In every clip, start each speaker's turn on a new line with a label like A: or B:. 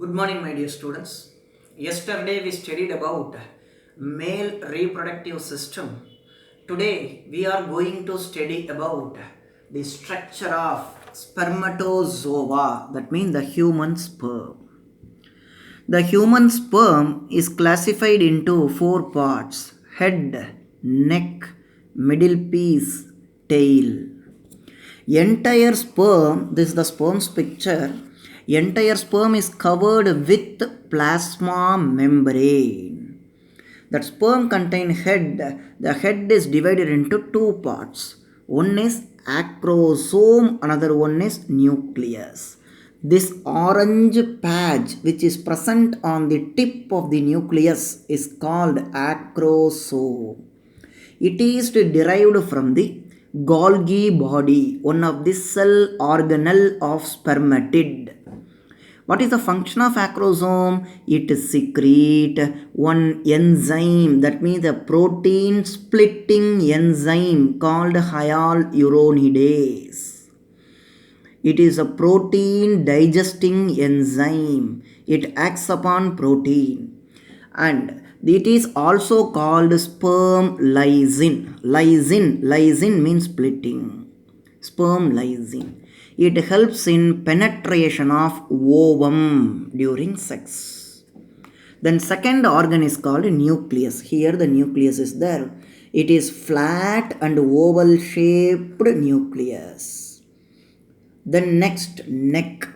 A: Good morning, my dear students. Yesterday we studied about male reproductive system. Today we are going to study about the structure of spermatozoa, that means the human sperm. The human sperm is classified into four parts: head, neck, middle piece, tail. Entire sperm, this is the sperm's picture. Entire sperm is covered with plasma membrane. That sperm contains head. The head is divided into two parts. One is acrosome, another one is nucleus. This orange patch which is present on the tip of the nucleus is called acrosome. It is derived from the Golgi body, one of the cell organelle of spermatid. What is the function of acrosome? It secretes one enzyme, that means a protein splitting enzyme called hyaluronidase. It is a protein digesting enzyme. It acts upon protein. And it is also called sperm lysine. Lysine means splitting. Sperm lysine. It helps in penetration of ovum during sex. Then second organ is called nucleus. Here the nucleus is there. It is flat and oval shaped nucleus. Then next, neck.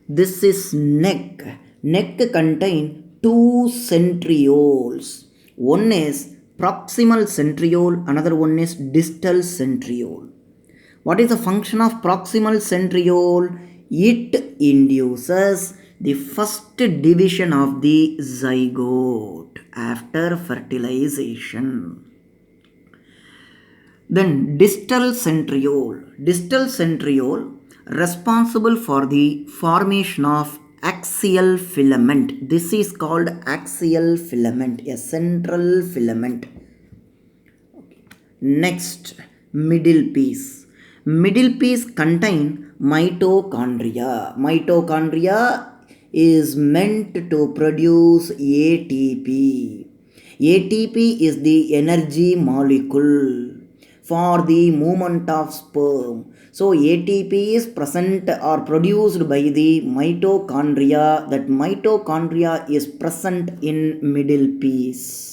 A: This is neck. Neck contains two centrioles. One is proximal centriole, another one is distal centriole. What is the function of proximal centriole? It induces the first division of the zygote after fertilization. Then distal centriole. Distal centriole responsible for the formation of axial filament. This is called axial filament, a central filament. Next, middle piece. Middle piece contain mitochondria. Mitochondria is meant to produce ATP. ATP is the energy molecule for the movement of sperm. So ATP is present or produced by the mitochondria. That mitochondria is present in middle piece.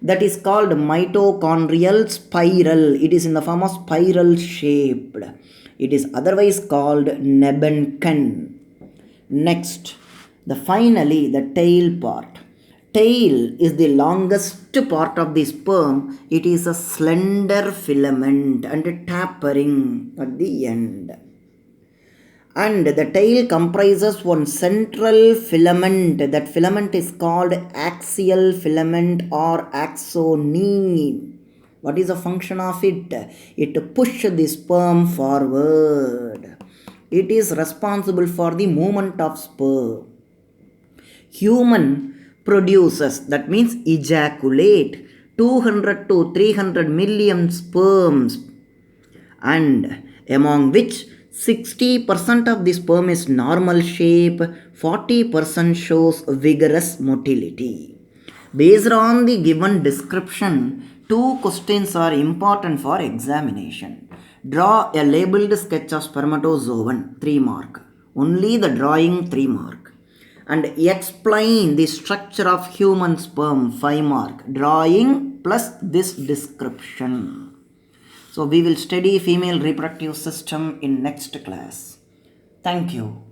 A: That is called mitochondrial spiral. It is in the form of spiral shaped. It is otherwise called Nebenken. Next, finally the tail part. Tail is the longest part of the sperm. It is a slender filament and tapering at the end. And the tail comprises one central filament. That filament is called axial filament or axoneme. What is the function of it? It pushes the sperm forward. It is responsible for the movement of sperm. Human produces, that means ejaculate, 200 to 300 million sperms, and among which 60% of the sperm is normal shape, 40% shows vigorous motility. Based on the given description, two questions are important for examination. Draw a labeled sketch of spermatozoon, 3 mark. Only the drawing, 3 mark. And explain the structure of human sperm, 5 mark. Drawing plus this description. So we will study female reproductive system in next class. Thank you.